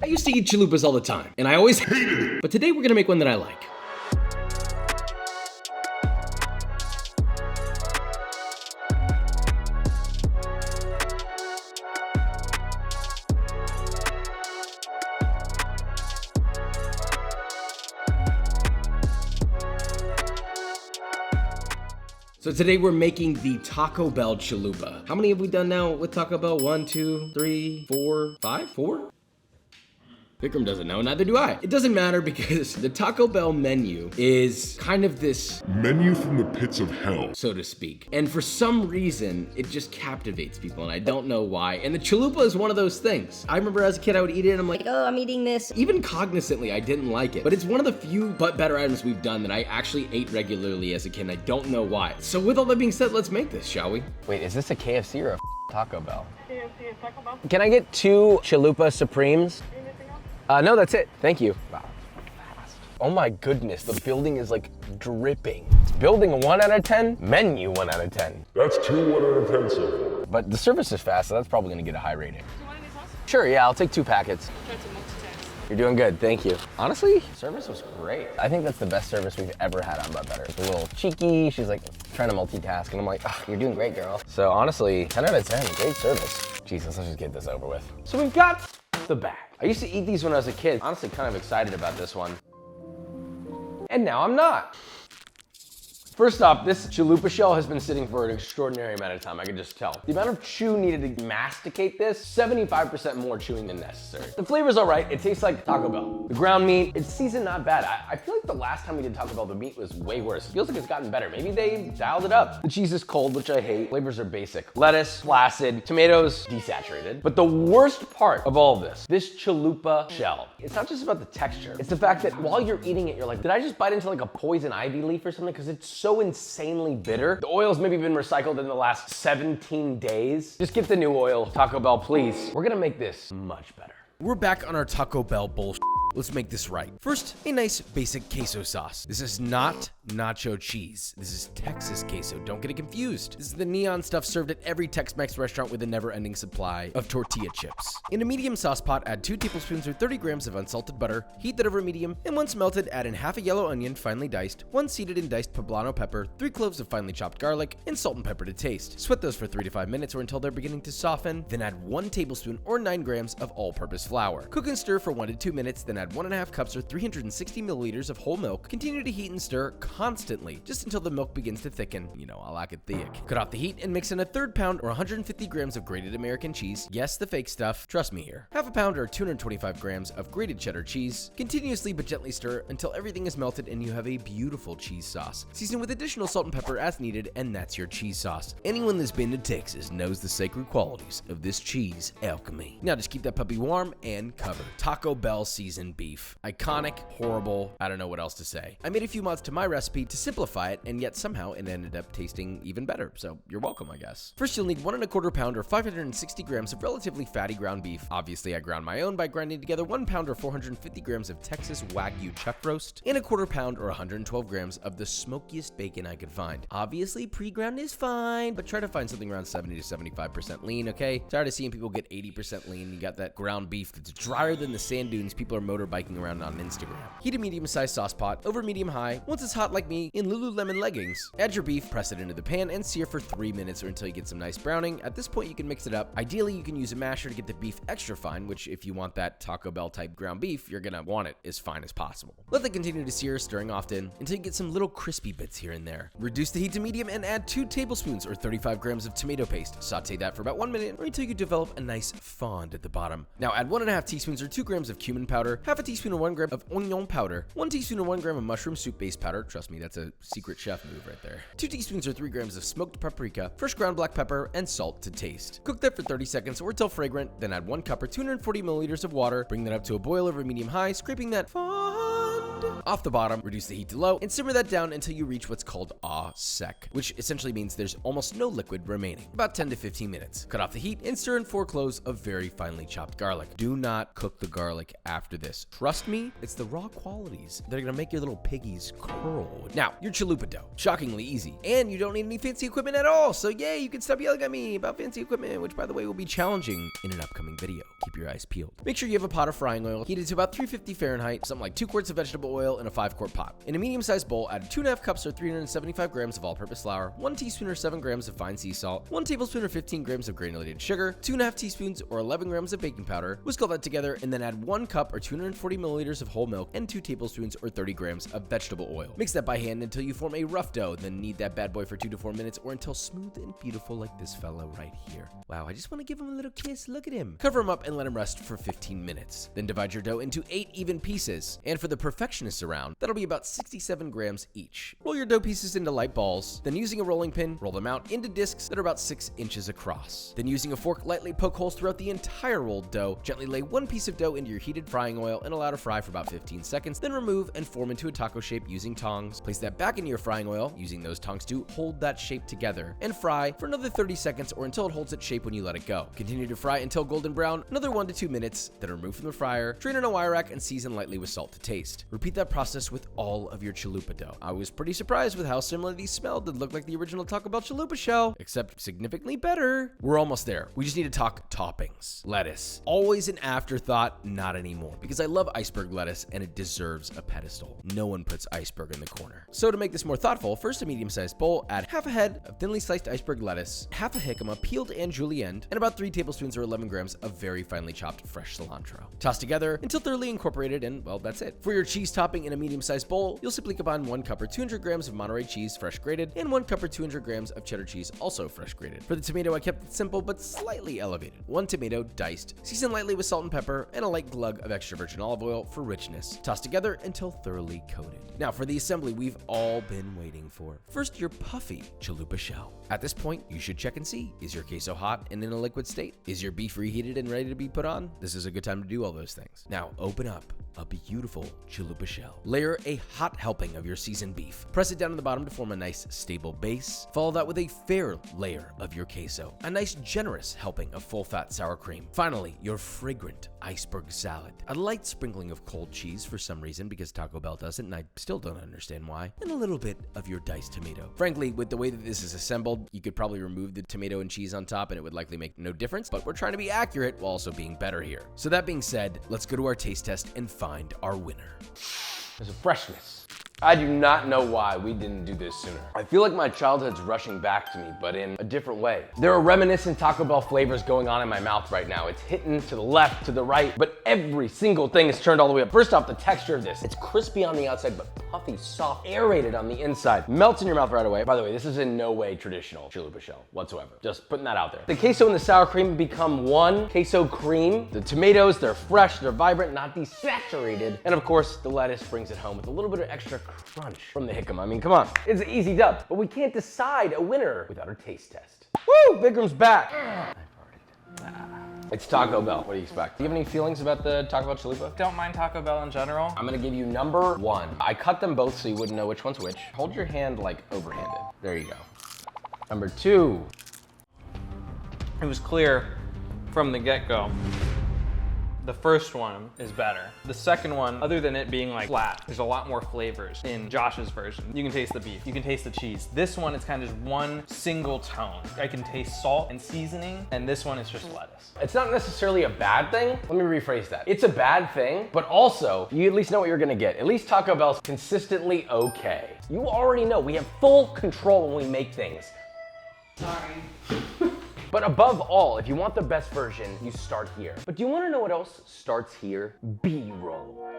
I used to eat chalupas all the time, and I always hated it. But today we're gonna make one that I like. So today we're making the Taco Bell Chalupa. How many have we done now with Taco Bell? 1, 2, 3, 4, 5? 4? Vikram doesn't know, neither do I. It doesn't matter because the Taco Bell menu is kind of this menu from the pits of hell, so to speak. And for some reason, it just captivates people, and I don't know why. And the chalupa is one of those things. I remember as a kid, I would eat it, and I'm like, oh, I'm eating this. Even cognizantly, I didn't like it. But it's one of the few but better items we've done that I actually ate regularly as a kid, and I don't know why. So with all that being said, let's make this, shall we? Wait, is this a KFC or a Taco Bell? KFC and Taco Bell. Can I get 2 Chalupa Supremes? No, that's it. Thank you. Wow, fast. Oh my goodness, the building is like dripping. It's building a 1 out of 10, menu 1 out of 10. That's 2 1 out of 10 so far. But the service is fast, so that's probably gonna get a high rating. Do you want any sauce? Sure, yeah, I'll take 2 packets. Try to multitask. You're doing good, thank you. Honestly, service was great. I think that's the best service we've ever had on But Better. It's a little cheeky, she's like trying to multitask, and I'm like, oh, you're doing great, girl. So honestly, 10 out of 10, great service. Jesus, let's just get this over with. So we've got the bag. I used to eat these when I was a kid. Honestly, kind of excited about this one. And now I'm not. First off, this chalupa shell has been sitting for an extraordinary amount of time, I can just tell. The amount of chew needed to masticate this, 75% more chewing than necessary. The flavor's all right, it tastes like Taco Bell. The ground meat, it's seasoned not bad. I feel like the last time we did Taco Bell, the meat was way worse. It feels like it's gotten better. Maybe they dialed it up. The cheese is cold, which I hate. Flavors are basic. Lettuce, flaccid, tomatoes, desaturated. But the worst part of all of this chalupa shell, it's not just about the texture. It's the fact that while you're eating it, you're like, did I just bite into like a poison ivy leaf or something? Because it's so insanely bitter. The oil's maybe been recycled in the last 17 days. Just get the new oil, Taco Bell, please. We're gonna make this much better. We're back on our Taco Bell bullshit. Let's make this right. First, a nice basic queso sauce. This is not nacho cheese. This is Texas queso. Don't get it confused. This is the neon stuff served at every Tex-Mex restaurant with a never-ending supply of tortilla chips. In a medium sauce pot, add 2 tablespoons or 30 grams of unsalted butter, heat that over medium, and once melted, add in half a yellow onion, finely diced, 1 seeded and diced poblano pepper, 3 cloves of finely chopped garlic, and salt and pepper to taste. Sweat those for 3 to 5 minutes or until they're beginning to soften, then add 1 tablespoon or 9 grams of all-purpose flour. Cook and stir for 1 to 2 minutes, then add 1.5 cups or 360 milliliters of whole milk. Continue to heat and stir constantly, just until the milk begins to thicken. You know, I like it thick. Cut off the heat and mix in a 1/3 pound or 150 grams of grated American cheese. Yes, the fake stuff. Trust me here. Half a pound or 225 grams of grated cheddar cheese. Continuously but gently stir until everything is melted and you have a beautiful cheese sauce. Season with additional salt and pepper as needed, and that's your cheese sauce. Anyone that's been to Texas knows the sacred qualities of this cheese alchemy. Now just keep that puppy warm and cover. Taco Bell seasoned beef. Iconic, horrible, I don't know what else to say. I made a few mods to my recipe to simplify it, and yet somehow it ended up tasting even better, so you're welcome, I guess. First, you'll need 1 1/4 pound or 560 grams of relatively fatty ground beef. Obviously, I ground my own by grinding together 1 pound or 450 grams of Texas Wagyu chuck roast, and 1/4 pound or 112 grams of the smokiest bacon I could find. Obviously, pre-ground is fine, but try to find something around 70 to 75% lean, okay? Tired of seeing people get 80% lean. You got that ground beef that's drier than the sand dunes people are motorbiking around on Instagram. Heat a medium-sized sauce pot over medium-high. Once it's hot like me, in Lululemon leggings, add your beef, press it into the pan, and sear for 3 minutes or until you get some nice browning. At this point, you can mix it up. Ideally, you can use a masher to get the beef extra fine, which if you want that Taco Bell type ground beef, you're gonna want it as fine as possible. Let that continue to sear, stirring often, until you get some little crispy bits here and there. Reduce the heat to medium and add 2 tablespoons or 35 grams of tomato paste. Saute that for about 1 minute or until you develop a nice fond at the bottom. Now add 1.5 teaspoons or 2 grams of cumin powder, half a teaspoon or 1 gram of onion powder, 1 teaspoon or 1 gram of mushroom soup base powder. Trust me, that's a secret chef move right there. 2 teaspoons or 3 grams of smoked paprika, fresh ground black pepper, and salt to taste. Cook that for 30 seconds or until fragrant, then add 1 cup or 240 milliliters of water. Bring that up to a boil over medium-high, scraping that fond Off the bottom, reduce the heat to low and simmer that down until you reach what's called au sec, which essentially means there's almost no liquid remaining, about 10 to 15 minutes. Cut off the heat and stir in 4 cloves of very finely chopped garlic. Do not cook the garlic after this. Trust me, it's the raw qualities that are gonna make your little piggies curl. Now, your chalupa dough, shockingly easy, and you don't need any fancy equipment at all, so yay, you can stop yelling at me about fancy equipment, which by the way will be challenging in an upcoming video. Keep your eyes peeled. Make sure you have a pot of frying oil, heated to about 350 Fahrenheit, something like 2 quarts of vegetable oil in a 5-quart pot. In a medium-sized bowl, add 2.5 cups or 375 grams of all-purpose flour, 1 teaspoon or 7 grams of fine sea salt, 1 tablespoon or 15 grams of granulated sugar, 2.5 teaspoons or 11 grams of baking powder. Whisk all that together and then add 1 cup or 240 milliliters of whole milk and 2 tablespoons or 30 grams of vegetable oil. Mix that by hand until you form a rough dough, then knead that bad boy for 2 to 4 minutes or until smooth and beautiful like this fellow right here. Wow, I just want to give him a little kiss. Look at him. Cover him up and let him rest for 15 minutes. Then divide your dough into 8 even pieces. And for the perfectionists around, that'll be about 67 grams each. Roll your dough pieces into light balls, then using a rolling pin, roll them out into discs that are about 6 inches across. Then using a fork, lightly poke holes throughout the entire rolled dough. Gently lay 1 piece of dough into your heated frying oil and allow to fry for about 15 seconds. Then remove and form into a taco shape using tongs. Place that back into your frying oil, using those tongs to hold that shape together, and fry for another 30 seconds or until it holds its shape when you let it go. Continue to fry until golden brown, another 1 to 2 minutes, then remove from the fryer, drain in a wire rack, and season lightly with salt to taste. Repeat that process with all of your chalupa dough. I was pretty surprised with how similar these smelled. They looked like the original Taco Bell chalupa shell, except significantly better. We're almost there. We just need to talk toppings. Lettuce. Always an afterthought, not anymore, because I love iceberg lettuce and it deserves a pedestal. No one puts iceberg in the corner. So to make this more thoughtful, first a medium-sized bowl, add half a head of thinly sliced iceberg lettuce, half a jicama peeled and julienned, and about 3 tablespoons or 11 grams of very finely chopped fresh cilantro. Toss together until thoroughly incorporated, and well, that's it. For your cheese topping in a medium-sized bowl, you'll simply combine 1 cup or 200 grams of Monterey cheese, fresh grated, and 1 cup or 200 grams of cheddar cheese, also fresh grated. For the tomato, I kept it simple but slightly elevated. 1 tomato diced, season lightly with salt and pepper, and a light glug of extra virgin olive oil for richness. Toss together until thoroughly coated. Now for the assembly we've all been waiting for. First, your puffy chalupa shell. At this point, you should check and see, is your queso hot and in a liquid state? Is your beef reheated and ready to be put on? This is a good time to do all those things. Now open up a beautiful chalupa shell. Layer a hot helping of your seasoned beef. Press it down to the bottom to form a nice stable base. Follow that with a fair layer of your queso. A nice generous helping of full fat sour cream. Finally, your fragrant iceberg salad. A light sprinkling of cold cheese for some reason because Taco Bell does it and I still don't understand why. And a little bit of your diced tomato. Frankly, with the way that this is assembled, you could probably remove the tomato and cheese on top and it would likely make no difference, but we're trying to be accurate while also being better here. So that being said, let's go to our taste test and find our winner. There's a freshness. I do not know why we didn't do this sooner. I feel like my childhood's rushing back to me, but in a different way. There are reminiscent Taco Bell flavors going on in my mouth right now. It's hitting to the left, to the right, but every single thing is turned all the way up. First off, the texture of this. It's crispy on the outside, but puffy, soft, aerated on the inside. Melts in your mouth right away. By the way, this is in no way traditional chalupa shell whatsoever. Just putting that out there. The queso and the sour cream become one queso cream. The tomatoes, they're fresh, they're vibrant, not desaturated. And of course, the lettuce brings it home with a little bit of extra crunch from the jicama. I mean, come on. It's an easy dub, but we can't decide a winner without our taste test. Woo! Bigram's back. It's Taco Bell. What do you expect? Do you have any feelings about the Taco Bell chalupa? Don't mind Taco Bell in general. I'm gonna give you number 1. I cut them both so you wouldn't know which one's which. Hold your hand like overhanded. There you go. Number 2. It was clear from the get-go. The first one is better. The second one, other than it being like flat, there's a lot more flavors in Josh's version. You can taste the beef, you can taste the cheese. This one is kind of just one single tone. I can taste salt and seasoning, and this one is just lettuce. It's not necessarily a bad thing. Let me rephrase that. It's a bad thing, but also you at least know what you're gonna get. At least Taco Bell's consistently okay. You already know we have full control when we make things. Sorry. But above all, if you want the best version, you start here. But do you wanna know what else starts here? B-roll.